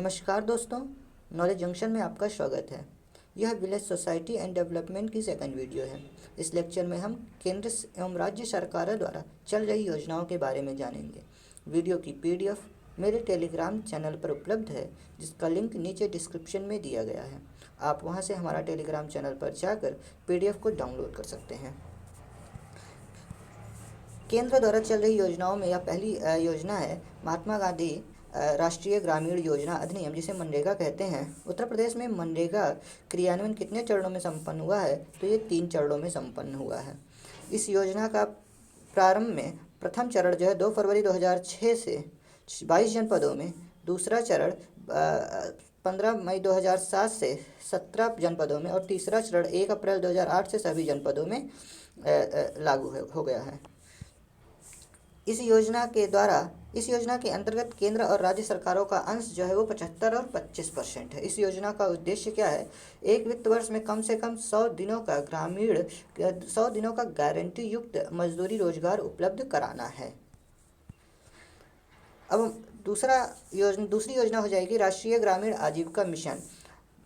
नमस्कार दोस्तों, knowledge junction में आपका स्वागत है। यह विलेज सोसाइटी एंड डेवलपमेंट की सेकंड वीडियो है। इस लेक्चर में हम केंद्र एवं राज्य सरकारों द्वारा चल रही योजनाओं के बारे में जानेंगे। वीडियो की पीडीएफ मेरे टेलीग्राम चैनल पर उपलब्ध है, जिसका लिंक नीचे डिस्क्रिप्शन में दिया गया है। आप वहां से हमारा टेलीग्राम चैनल पर जाकर पीडीएफ को डाउनलोड कर सकते हैं। केंद्र द्वारा चल रही योजनाओं में यह पहली योजना है महात्मा गांधी राष्ट्रीय ग्रामीण योजना अधिनियम, जिसे मनरेगा कहते हैं। उत्तर प्रदेश में मनरेगा क्रियान्वयन कितने चरणों में संपन्न हुआ है? तो ये 3 चरणों में संपन्न हुआ है। इस योजना का प्रारंभ में प्रथम चरण जो है 2 फरवरी 2006 से 22 जनपदों में, दूसरा चरण 15 मई 2007 से 17 जनपदों में और तीसरा चरण 1 अप्रैल 2008 से सभी जनपदों में लागू हो गया है। इस योजना के अंतर्गत केंद्र और राज्य सरकारों का अंश जो है वो 75 और 25% है। इस योजना का उद्देश्य क्या है? एक वित्त वर्ष में कम से कम 100 दिनों का गारंटी युक्त मजदूरी रोजगार उपलब्ध कराना है। अब दूसरी योजना हो जाएगी राष्ट्रीय ग्रामीण आजीविका मिशन।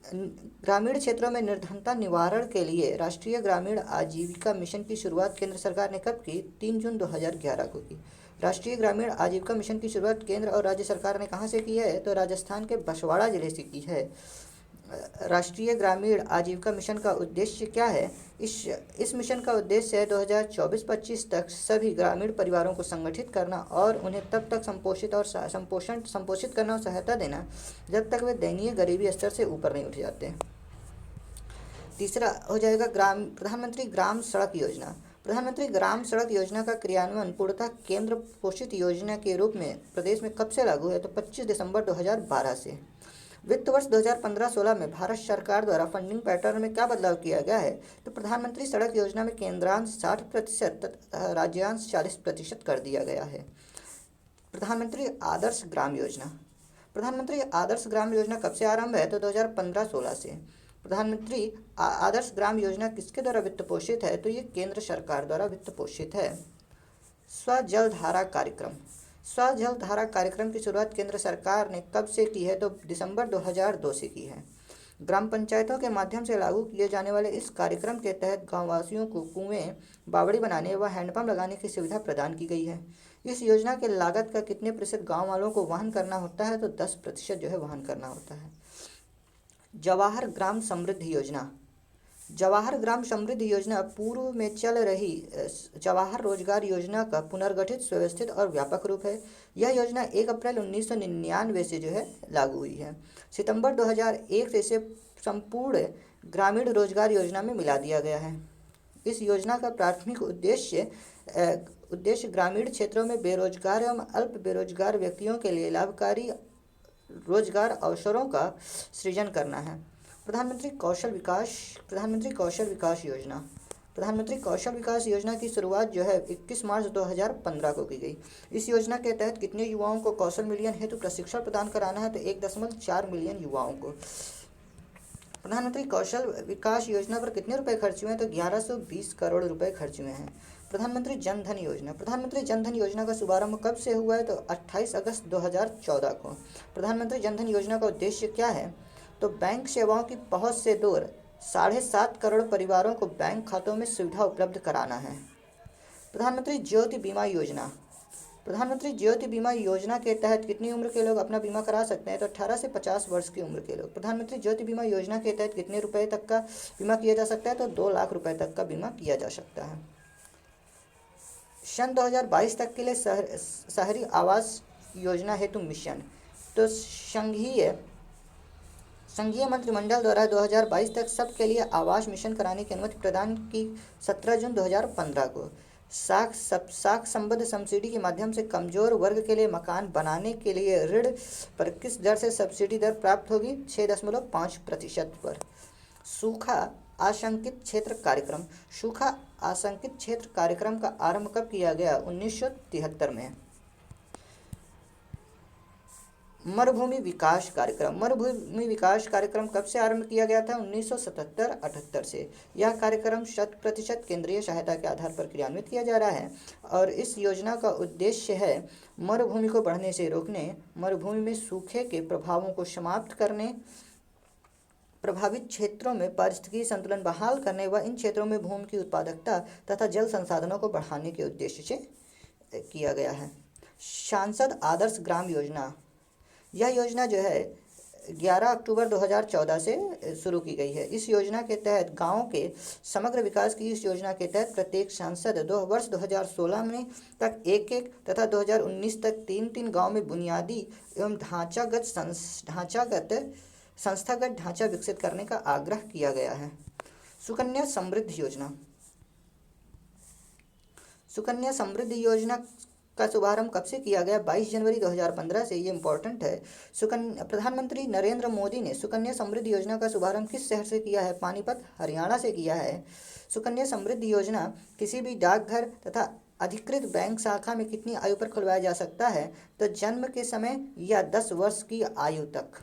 ग्रामीण क्षेत्रों में निर्धनता निवारण के लिए राष्ट्रीय ग्रामीण आजीविका मिशन की शुरुआत केंद्र सरकार ने कब की? 3 जून 2011 को की। राष्ट्रीय ग्रामीण आजीविका मिशन की शुरुआत केंद्र और राज्य सरकार ने कहाँ से की है? तो राजस्थान के बसवाड़ा जिले से की है। राष्ट्रीय ग्रामीण आजीविका मिशन का उद्देश्य क्या है? इस मिशन का उद्देश्य है 2024-25 तक सभी ग्रामीण परिवारों को संगठित करना और उन्हें तब तक संपोषित करना और सहायता देना जब तक वे दयनीय गरीबी स्तर से ऊपर नहीं उठ जाते। तीसरा हो जाएगा प्रधानमंत्री ग्राम सड़क योजना। प्रधानमंत्री ग्राम सड़क योजना का क्रियान्वयन पूर्णतः केंद्र पोषित योजना के रूप में प्रदेश में कब से लागू है? तो 25 दिसंबर 2012 से। वित्त वर्ष 2015-16 में भारत सरकार द्वारा फंडिंग पैटर्न में क्या बदलाव किया गया है? तो प्रधानमंत्री सड़क योजना में केंद्रांश 60% तथा राज्यांश 40% कर दिया गया है। प्रधानमंत्री आदर्श ग्राम योजना। प्रधानमंत्री आदर्श ग्राम योजना कब से आरंभ है? तो 2015-16 से। प्रधानमंत्री आदर्श ग्राम योजना किसके द्वारा वित्त पोषित है? तो ये केंद्र सरकार द्वारा वित्त पोषित है। स्वजल धारा कार्यक्रम। स्वजल धारा कार्यक्रम की शुरुआत केंद्र सरकार ने कब से की है? तो दिसंबर 2002 से की है। ग्राम पंचायतों के माध्यम से लागू किए जाने वाले इस कार्यक्रम के तहत गांववासियों को कुएं, बावड़ी बनाने व हैंडपंप लगाने की सुविधा प्रदान की गई है। इस योजना के लागत का कितने प्रतिशत गाँव वालों को वहन करना होता है? तो 10% जो है वहन करना होता है। जवाहर ग्राम समृद्धि योजना। जवाहर ग्राम समृद्धि योजना पूर्व में चल रही जवाहर रोजगार योजना का पुनर्गठित, सुव्यवस्थित और व्यापक रूप है। यह योजना 1 अप्रैल 1999 से जो है लागू हुई है। सितंबर 2001 से इसे संपूर्ण ग्रामीण रोजगार योजना में मिला दिया गया है। इस योजना का प्राथमिक उद्देश्य ग्रामीण क्षेत्रों में बेरोजगार एवं अल्प बेरोजगार व्यक्तियों के लिए लाभकारी रोजगार अवसरों का सृजन करना है। प्रधानमंत्री कौशल विकास योजना। प्रधानमंत्री कौशल विकास योजना की शुरुआत जो है 21 मार्च 2015 को की गई। इस योजना के तहत कितने युवाओं को कौशल मिलियन हेतु प्रशिक्षण प्रदान कराना है? तो 1.4 मिलियन युवाओं को। प्रधानमंत्री कौशल विकास योजना पर कितने रुपए खर्च हुए हैं? तो 1120 करोड़ रुपए खर्च हुए हैं। प्रधानमंत्री जन धन योजना। प्रधानमंत्री जन धन योजना का शुभारंभ कब से हुआ है? तो 28 अगस्त 2014 को। प्रधानमंत्री जन धन योजना का उद्देश्य क्या है? तो बैंक सेवाओं की पहुंच से दूर 7.5 करोड़ परिवारों को बैंक खातों में सुविधा उपलब्ध कराना है। प्रधानमंत्री ज्योति बीमा योजना। प्रधानमंत्री ज्योति बीमा योजना के तहत कितनी उम्र के लोग अपना बीमा करा सकते हैं? तो 18 से 50 वर्ष की उम्र के लोग। प्रधानमंत्री ज्योति बीमा योजना के तहत कितने रुपए तक का बीमा किया जा सकता है? तो 2 लाख रुपए तक का बीमा किया जा सकता है। सन 2022 तक के लिए शहरी आवास योजना हेतु मिशन। तो संघीय मंत्रिमंडल द्वारा 2022 तक सबके लिए आवास मिशन कराने की अनुमति प्रदान की 17 जून 2015 को। साख संबद्ध सब्सिडी के माध्यम से कमजोर वर्ग के लिए मकान बनाने के लिए ऋण पर किस दर से सब्सिडी दर प्राप्त होगी? 6.5% पर। सूखा आशंकित क्षेत्र कार्यक्रम। सूखा आशंकित क्षेत्र कार्यक्रम का आरंभ कब किया गया? 1973 में। मरुभूमि विकास कार्यक्रम। मरुभूमि विकास कार्यक्रम कब से आरंभ किया गया था? 1977-78 से। यह कार्यक्रम 100% केंद्रीय सहायता के आधार पर क्रियान्वित किया जा रहा है और इस योजना का उद्देश्य है मरुभूमि को बढ़ने से रोकने, मरुभूमि में सूखे के प्रभावों को समाप्त करने, प्रभावित क्षेत्रों में पारिस्थितिकी संतुलन बहाल करने व इन क्षेत्रों में भूमि की उत्पादकता तथा जल संसाधनों को बढ़ाने के उद्देश्य से किया गया है। सांसद आदर्श ग्राम योजना। यह योजना जो है 11 अक्टूबर 2014 से शुरू की गई है। इस योजना के तहत गाँव के समग्र विकास की इस योजना के तहत प्रत्येक सांसद वर्ष 2016 में तक एक तथा 2019 तक तीन गाँव में बुनियादी एवं संस्थागत ढांचा विकसित करने का आग्रह किया गया है। सुकन्या समृद्धि योजना। सुकन्या समृद्धि योजना का शुभारंभ कब से किया गया? 22 जनवरी 2015 से। ये इंपॉर्टेंट है। प्रधानमंत्री नरेंद्र मोदी ने सुकन्या समृद्धि योजना का शुभारंभ किस शहर से किया है? पानीपत, हरियाणा से किया है। सुकन्या समृद्धि योजना किसी भी डाकघर तथा अधिकृत बैंक शाखा में कितनी आयु पर खुलवाया जा सकता है? तो जन्म के समय या 10 वर्ष की आयु तक।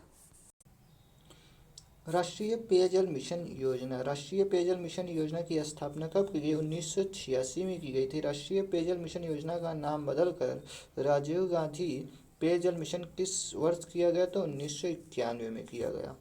राष्ट्रीय पेयजल मिशन योजना। राष्ट्रीय पेयजल मिशन योजना की स्थापना कब की गई? 1986 में की गई थी। राष्ट्रीय पेयजल मिशन योजना का नाम बदलकर राजीव गांधी पेयजल मिशन किस वर्ष किया गया? तो 1991 में किया गया।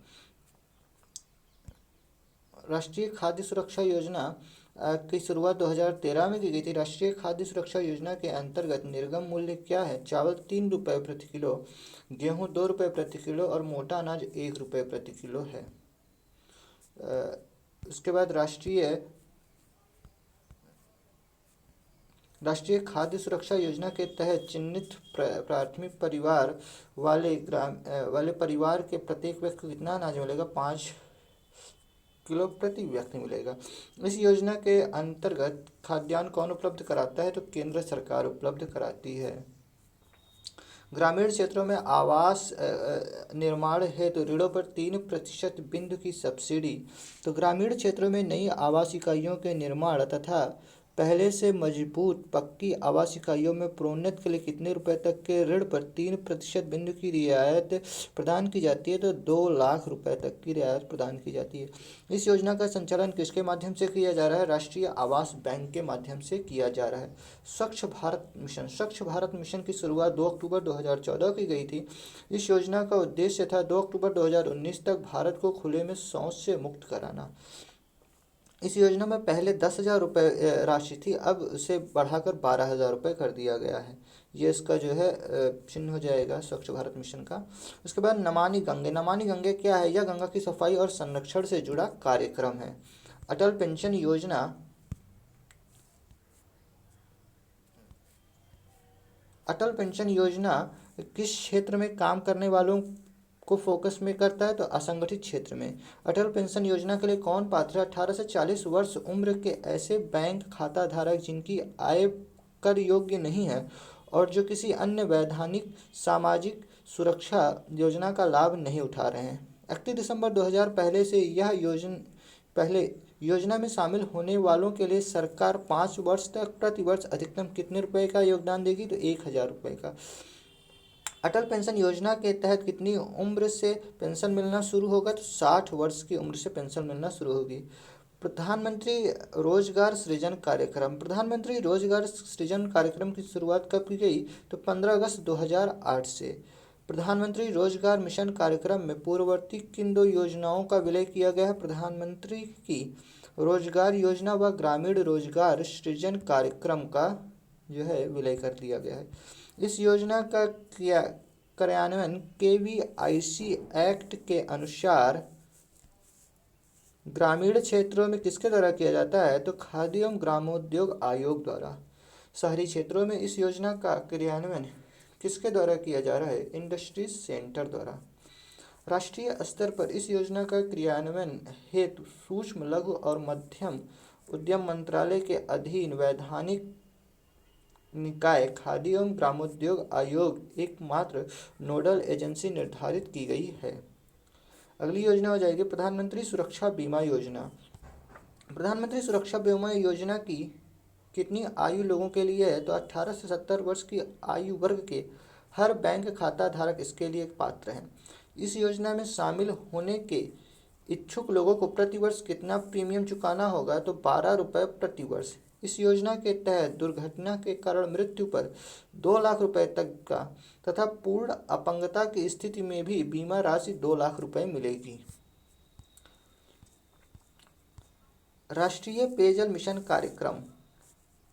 राष्ट्रीय खाद्य सुरक्षा योजना की शुरुआत 2013 में की गई थी। राष्ट्रीय खाद्य सुरक्षा योजना के अंतर्गत निर्गम मूल्य क्या है? चावल 3 रुपये प्रति किलो, गेहूं 2 रुपये प्रति किलो और मोटा अनाज 1 रुपये प्रति किलो है। उसके बाद राष्ट्रीय खाद्य सुरक्षा योजना के तहत चिन्हित प्राथमिक परिवार वाले परिवार के प्रत्येक व्यक्ति को कितना अनाज मिलेगा? 5 किलो प्रति व्यक्ति मिलेगा। इस योजना के अंतर्गत खाद्यान्न कौन उपलब्ध कराता है? तो केंद्र सरकार उपलब्ध कराती है। ग्रामीण क्षेत्रों में आवास निर्माण हेतु ऋणों पर 3% बिंदु की सब्सिडी। तो ग्रामीण क्षेत्रों में नई आवास इकाइयों के निर्माण तथा पहले से मजबूत पक्की आवास इकाइयों में प्रोन्नत के लिए कितने रुपए तक के ऋण पर 3% बिंदु की रियायत प्रदान की जाती है? तो 2 लाख रुपए तक की रियायत प्रदान की जाती है। इस योजना का संचालन किसके माध्यम से किया जा रहा है? राष्ट्रीय आवास बैंक के माध्यम से किया जा रहा है। स्वच्छ भारत मिशन। स्वच्छ भारत मिशन की शुरुआत 2 अक्टूबर 2014 की गई थी। इस योजना का उद्देश्य था 2 अक्टूबर 2019 तक भारत को खुले में शौच से मुक्त कराना। इस योजना में पहले 10,000 रुपये राशि थी, अब उसे बढ़ाकर 12,000 रुपये कर दिया गया है। ये इसका जो है चिन्ह हो जाएगा स्वच्छ भारत मिशन का। उसके बाद नमामि गंगे। नमामि गंगे क्या है? यह गंगा की सफाई और संरक्षण से जुड़ा कार्यक्रम है। अटल पेंशन योजना। अटल पेंशन योजना किस क्षेत्र में काम करने वालों को फोकस में करता है? तो असंगठित क्षेत्र में। अटल पेंशन योजना के लिए कौन पात्र है? 18 से 40 वर्ष उम्र के ऐसे बैंक खाता धारक जिनकी आय कर योग्य नहीं है और जो किसी अन्य वैधानिक सामाजिक सुरक्षा योजना का लाभ नहीं उठा रहे हैं। 31 दिसंबर 2000 पहले से पहले योजना में शामिल होने वालों के लिए सरकार 5 वर्ष तक प्रति वर्ष अधिकतम कितने रुपए का योगदान देगी? तो 1,000 रुपये का। अटल पेंशन योजना के तहत कितनी उम्र से पेंशन मिलना शुरू होगा? तो 60 वर्ष की उम्र से पेंशन मिलना शुरू होगी। प्रधानमंत्री रोजगार सृजन कार्यक्रम। प्रधानमंत्री रोजगार सृजन कार्यक्रम की शुरुआत कब की गई? तो 15 अगस्त 2008 से। प्रधानमंत्री रोजगार मिशन कार्यक्रम में पूर्ववर्ती किन 2 योजनाओं का विलय किया गया है? प्रधानमंत्री की रोजगार योजना व ग्रामीण रोजगार सृजन कार्यक्रम का जो है विलय कर दिया गया है। इस योजना का कार्यान्वयन KVIC एक्ट के अनुसार ग्रामीण क्षेत्रों में किसके द्वारा किया जाता है? तो खाद्य एवं ग्रामोद्योग आयोग द्वारा। शहरी क्षेत्रों में इस योजना का क्रियान्वयन किसके द्वारा किया जा रहा है? इंडस्ट्रीज सेंटर द्वारा। राष्ट्रीय स्तर पर इस योजना का क्रियान्वयन हेतु सूक्ष्म लघु और मध्यम उद्यम मंत्रालय के अधीन वैधानिक निकाय खाद्य एवं ग्रामोद्योग आयोग एकमात्र नोडल एजेंसी निर्धारित की गई है। अगली योजना हो जाएगी प्रधानमंत्री सुरक्षा बीमा योजना। प्रधानमंत्री सुरक्षा बीमा योजना की कितनी आयु लोगों के लिए है? तो 18 से 70 वर्ष की आयु वर्ग के हर बैंक खाता धारक इसके लिए पात्र है। इस योजना में शामिल होने के इच्छुक लोगों को प्रतिवर्ष कितना प्रीमियम चुकाना होगा? तो 12 रुपये प्रति वर्ष। इस योजना के तहत दुर्घटना के कारण मृत्यु पर 2 लाख रुपए तक का तथा पूर्ण अपंगता की स्थिति में भी बीमा राशि 2 लाख रुपए मिलेगी। राष्ट्रीय पेयजल मिशन कार्यक्रम।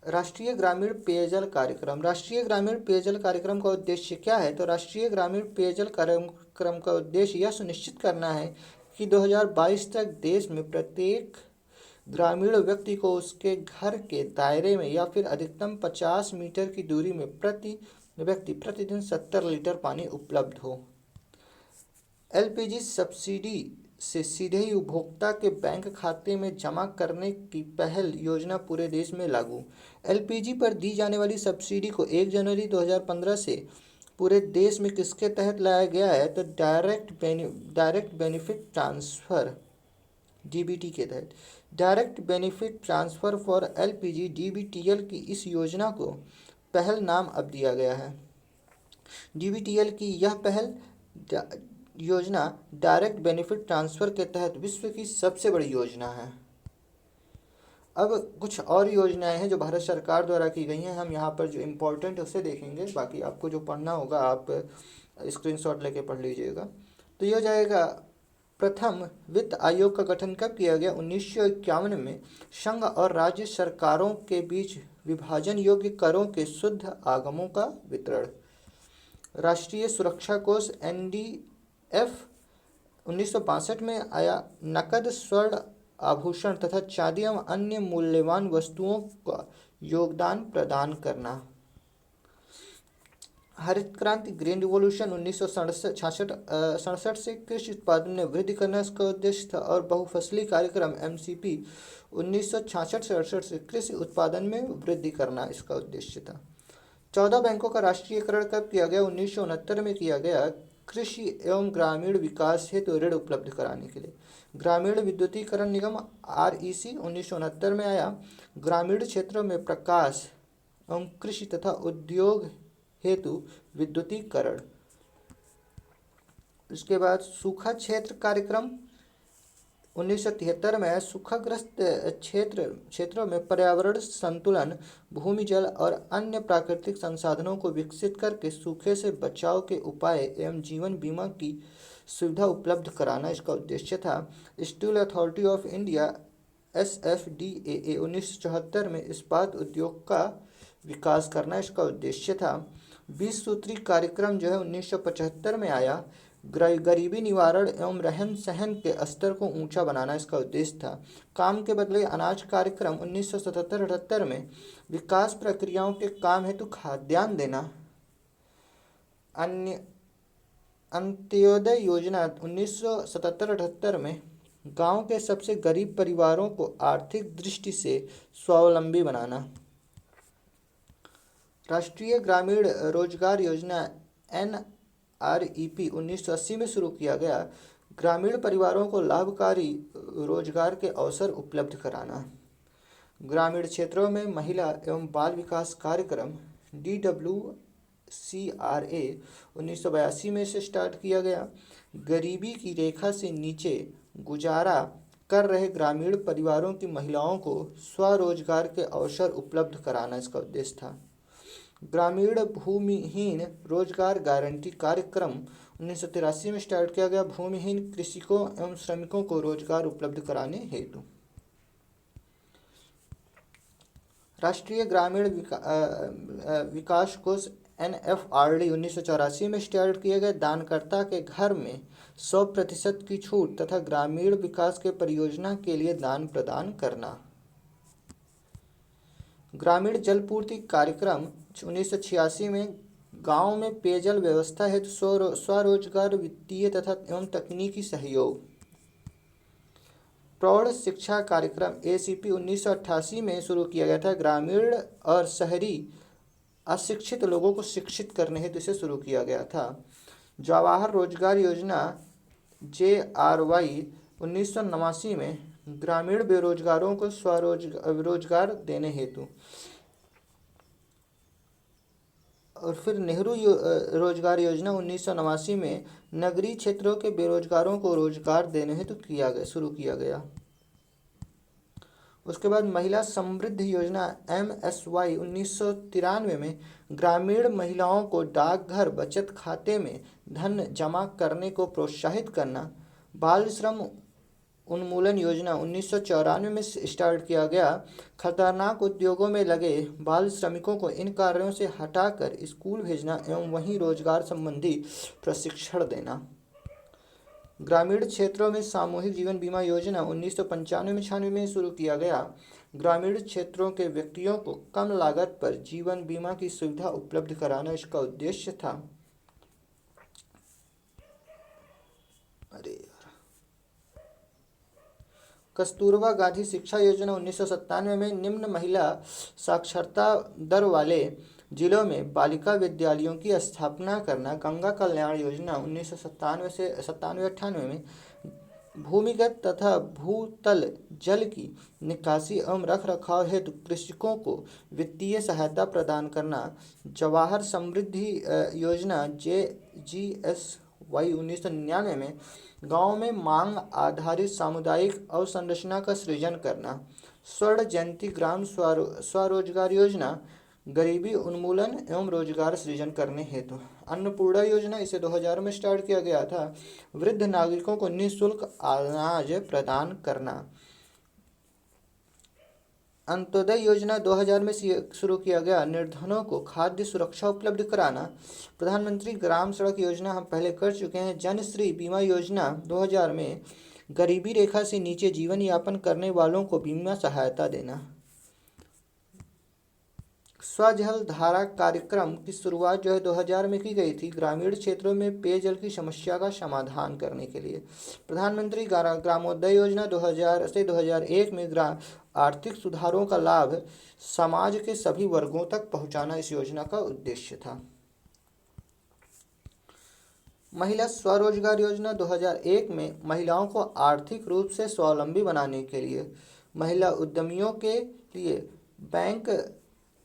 राष्ट्रीय ग्रामीण पेयजल कार्यक्रम। राष्ट्रीय ग्रामीण पेयजल कार्यक्रम का उद्देश्य क्या है? तो राष्ट्रीय ग्रामीण पेयजल कार्यक्रम का उद्देश्य यह सुनिश्चित करना है कि 2022 तक देश में प्रत्येक ग्रामीण व्यक्ति को उसके घर के दायरे में या फिर अधिकतम 50 मीटर की दूरी में प्रति व्यक्ति प्रतिदिन 70 लीटर पानी उपलब्ध हो। एलपीजी सब्सिडी से सीधे ही उपभोक्ता के बैंक खाते में जमा करने की पहल योजना पूरे देश में लागू। एलपीजी पर दी जाने वाली सब्सिडी को 1 जनवरी 2015 से पूरे देश में किसके तहत लाया गया है? तो डायरेक्ट बेनिफिट ट्रांसफ़र डीबीटी के तहत। Direct benefit transfer for LPG DBTL की इस योजना को पहल नाम अब दिया गया है। डीबीटीएल की यह पहल योजना डायरेक्ट बेनिफिट ट्रांसफ़र के तहत विश्व की सबसे बड़ी योजना है। अब कुछ और योजनाएं हैं जो भारत सरकार द्वारा की गई हैं। हम यहाँ पर जो इम्पोर्टेंट है उसे देखेंगे, बाकी आपको जो पढ़ना होगा आप स्क्रीनशॉट लेके पढ़ लीजिएगा। तो ये हो जाएगा, प्रथम वित्त आयोग का गठन कब किया गया? 1951 में। संघ और राज्य सरकारों के बीच विभाजन योग्य करों के शुद्ध आगमों का वितरण। राष्ट्रीय सुरक्षा कोष एनडीएफ 1962 में आया। नकद, स्वर्ण आभूषण तथा चांदी एवं अन्य मूल्यवान वस्तुओं का योगदान प्रदान करना। हरित क्रांति ग्रीन रिवॉल्यूशन 1967 से कृषि उत्पादन में वृद्धि करना इसका उद्देश्य था। और बहुफसली कार्यक्रम एमसीपी 1966 से कृषि उत्पादन में वृद्धि करना इसका उद्देश्य था। 14 बैंकों का राष्ट्रीयकरण कब किया गया? 1969 में किया गया, कृषि एवं ग्रामीण विकास हेतु ऋण उपलब्ध कराने के लिए। ग्रामीण विद्युतीकरण निगम आरईसी 1969 में आया। ग्रामीण क्षेत्रों में प्रकाश एवं कृषि तथा उद्योग हेतु विद्युतीकरण। इसके बाद सूखा कार्यक्रम 1973 में सूखाग्रस्त क्षेत्रों में पर्यावरण संतुलन, भूमि, जल और अन्य प्राकृतिक संसाधनों को विकसित करके सूखे से बचाव के उपाय एवं जीवन बीमा की सुविधा उपलब्ध कराना इसका उद्देश्य था। स्टील अथॉरिटी ऑफ इंडिया एसएफडीए 1974 में इस्पात उद्योग का विकास करना इसका उद्देश्य था। 20 सूत्री कार्यक्रम जो है 1975 में आया। गरीबी निवारण एवं रहन सहन के स्तर को ऊंचा बनाना इसका उद्देश्य था। काम के बदले अनाज कार्यक्रम 1977-78 में विकास प्रक्रियाओं के काम हेतु खाद्यान्न देना। अंत्योदय योजना 1977-78 में गांव के सबसे गरीब परिवारों को आर्थिक दृष्टि से स्वावलंबी बनाना। राष्ट्रीय ग्रामीण रोजगार योजना एनआरईपी 1980 में शुरू किया गया। ग्रामीण परिवारों को लाभकारी रोजगार के अवसर उपलब्ध कराना। ग्रामीण क्षेत्रों में महिला एवं बाल विकास कार्यक्रम DWCRA 1982 में से स्टार्ट किया गया। गरीबी की रेखा से नीचे गुजारा कर रहे ग्रामीण परिवारों की महिलाओं को स्वरोजगार के अवसर उपलब्ध कराना इसका उद्देश्य था। ग्रामीण भूमिहीन रोजगार गारंटी कार्यक्रम 1983 में स्टार्ट किया गया। भूमिहीन कृषकों एवं श्रमिकों को रोजगार उपलब्ध कराने हेतु। राष्ट्रीय ग्रामीण विकास कोष NFRD 1984 में स्टार्ट किए गए। दानकर्ता के घर में 100% की छूट तथा ग्रामीण विकास के परियोजना के लिए दान प्रदान करना। ग्रामीण जलपूर्ति कार्यक्रम 1986 में गांव में पेयजल व्यवस्था हेतु स्वरोजगार, वित्तीय तथा एवं तकनीकी सहयोग। प्रौढ़ शिक्षा कार्यक्रम ACP 1988 में शुरू किया गया था। ग्रामीण और शहरी अशिक्षित लोगों को शिक्षित करने हेतु इसे शुरू किया गया था। जवाहर रोजगार योजना JRY 1989 में ग्रामीण बेरोजगारों को स्वरोजगार देने हेतु। और फिर नेहरू रोजगार योजना 1989 में नगरीय क्षेत्रों के बेरोजगारों को रोजगार देने हेतु शुरू किया गया। उसके बाद महिला समृद्धि योजना MSY 1993 में ग्रामीण महिलाओं को डाकघर बचत खाते में धन जमा करने को प्रोत्साहित करना। बाल श्रम उन्मूलन योजना 1994 में स्टार्ट किया गया। खतरनाक उद्योगों में लगे बाल श्रमिकों को इन कार्यों से हटाकर स्कूल भेजना एवं वहीं रोजगार संबंधी प्रशिक्षण देना। ग्रामीण क्षेत्रों में सामूहिक जीवन बीमा योजना 1995 में शुरू किया गया। ग्रामीण क्षेत्रों के व्यक्तियों को कम लागत पर जीवन बीमा की सुविधा उपलब्ध कराना इसका उद्देश्य था। कस्तूरबा गांधी शिक्षा योजना 1997 में निम्न महिला साक्षरता दर वाले जिलों में बालिका विद्यालयों की स्थापना करना। गंगा कल्याण योजना 1997 से 97-98 में भूमिगत तथा भूतल जल की निकासी एवं रख रखाव हेतु कृषकों को वित्तीय सहायता प्रदान करना। जवाहर समृद्धि योजना JGSY 1999 में गाँव में मांग आधारित सामुदायिक अवसंरचना का सृजन करना। स्वर्ण जयंती ग्राम स्वरोजगार योजना गरीबी उन्मूलन एवं रोजगार सृजन करने हेतु। अन्नपूर्णा योजना इसे 2000 में स्टार्ट किया गया था। वृद्ध नागरिकों को निःशुल्क अनाज प्रदान करना। अंत्योदय योजना 2000 में शुरू किया गया। निर्धनों को खाद्य सुरक्षा उपलब्ध कराना। प्रधानमंत्री ग्राम सड़क योजना हम पहले कर चुके हैं। जनश्री बीमा योजना 2000 में गरीबी रेखा से नीचे जीवन यापन करने वालों को बीमा सहायता देना। स्वजल धारा कार्यक्रम की शुरुआत 2000 में की गई थी, ग्रामीण क्षेत्रों में पेयजल की समस्या का समाधान करने के लिए। प्रधानमंत्री ग्रामोदय योजना 2000 से 2001 में आर्थिक सुधारों का लाभ समाज के सभी वर्गों तक पहुंचाना इस योजना का उद्देश्य था। महिला स्वरोजगार योजना 2001 में महिलाओं को आर्थिक रूप से स्वावलंबी बनाने के लिए महिला उद्यमियों के लिए बैंक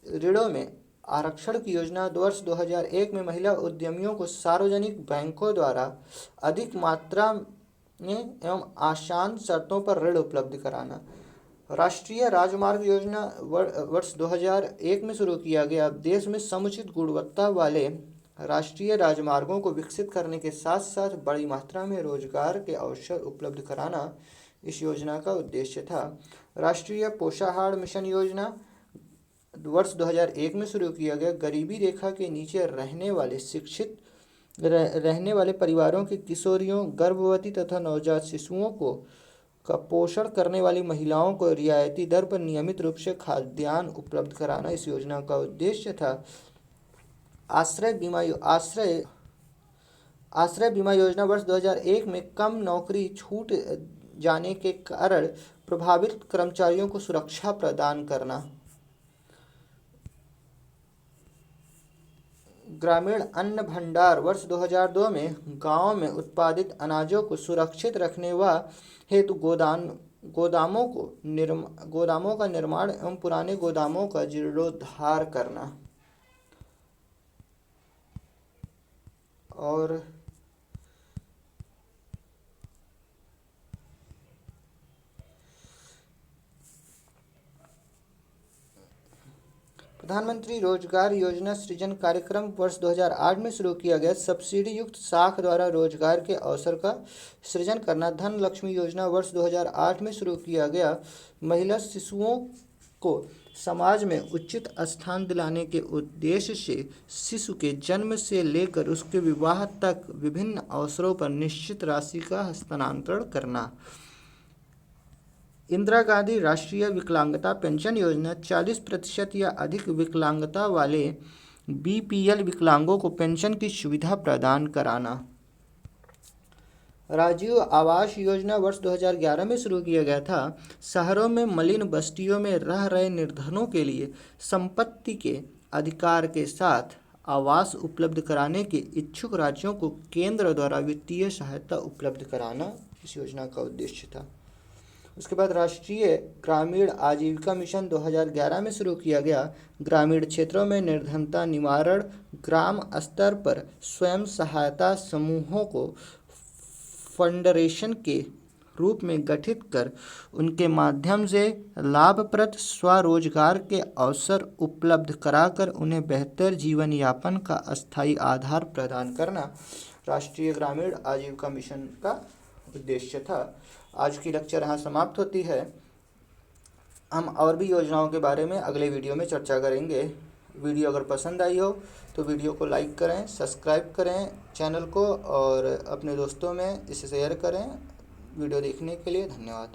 ऋणों में आरक्षण की योजना। वर्ष 2001 में महिला उद्यमियों को सार्वजनिक बैंकों द्वारा अधिक मात्रा में एवं आसान शर्तों पर ऋण उपलब्ध कराना। राष्ट्रीय राजमार्ग योजना वर्ष 2001 में शुरू किया गया। देश में समुचित गुणवत्ता वाले राष्ट्रीय राजमार्गों को विकसित करने के साथ साथ बड़ी मात्रा में रोजगार के अवसर उपलब्ध कराना इस योजना का उद्देश्य था। राष्ट्रीय पोषाहार मिशन योजना वर्ष 2001 में शुरू किया गया। गरीबी रेखा के नीचे रहने वाले परिवारों की किशोरियों, गर्भवती तथा नवजात शिशुओं का पोषण करने वाली महिलाओं को रियायती दर पर नियमित रूप से खाद्यान्न उपलब्ध कराना इस योजना का उद्देश्य था। आश्रय बीमा योजना वर्ष 2001 में कम नौकरी छूट जाने के कारण प्रभावित कर्मचारियों को सुरक्षा प्रदान करना। ग्रामीण अन्न भंडार वर्ष 2002 में गांव में उत्पादित अनाजों को सुरक्षित रखने व हेतु गोदामों का निर्माण एवं पुराने गोदामों का जीर्णोद्धार करना। और प्रधानमंत्री रोजगार योजना सृजन कार्यक्रम वर्ष 2008 में शुरू किया गया। सब्सिडी युक्त साख द्वारा रोजगार के अवसर का सृजन करना। धन लक्ष्मी योजना वर्ष 2008 में शुरू किया गया। महिला शिशुओं को समाज में उचित स्थान दिलाने के उद्देश्य से शिशु के जन्म से लेकर उसके विवाह तक विभिन्न अवसरों पर निश्चित राशि का हस्तांतरण करना। इंदिरा गांधी राष्ट्रीय विकलांगता पेंशन योजना 40% या अधिक विकलांगता वाले BPL विकलांगों को पेंशन की सुविधा प्रदान कराना। राजीव आवास योजना वर्ष 2011 में शुरू किया गया था। शहरों में मलिन बस्तियों में रह रहे निर्धनों के लिए संपत्ति के अधिकार के साथ आवास उपलब्ध कराने के इच्छुक राज्यों को केंद्र द्वारा वित्तीय सहायता उपलब्ध कराना इस योजना का उद्देश्य था। उसके बाद राष्ट्रीय ग्रामीण आजीविका मिशन 2011 में शुरू किया गया। ग्रामीण क्षेत्रों में निर्धनता निवारण ग्राम स्तर पर स्वयं सहायता समूहों को फेडरेशन के रूप में गठित कर उनके माध्यम से लाभप्रद स्वरोजगार के अवसर उपलब्ध कराकर उन्हें बेहतर जीवन यापन का अस्थायी आधार प्रदान करना राष्ट्रीय ग्रामीण आजीविका मिशन का उद्देश्य था। आज की लेक्चर यहाँ समाप्त होती है। हम और भी योजनाओं के बारे में अगले वीडियो में चर्चा करेंगे। वीडियो अगर पसंद आई हो तो वीडियो को लाइक करें, सब्सक्राइब करें चैनल को और अपने दोस्तों में इसे शेयर करें। वीडियो देखने के लिए धन्यवाद।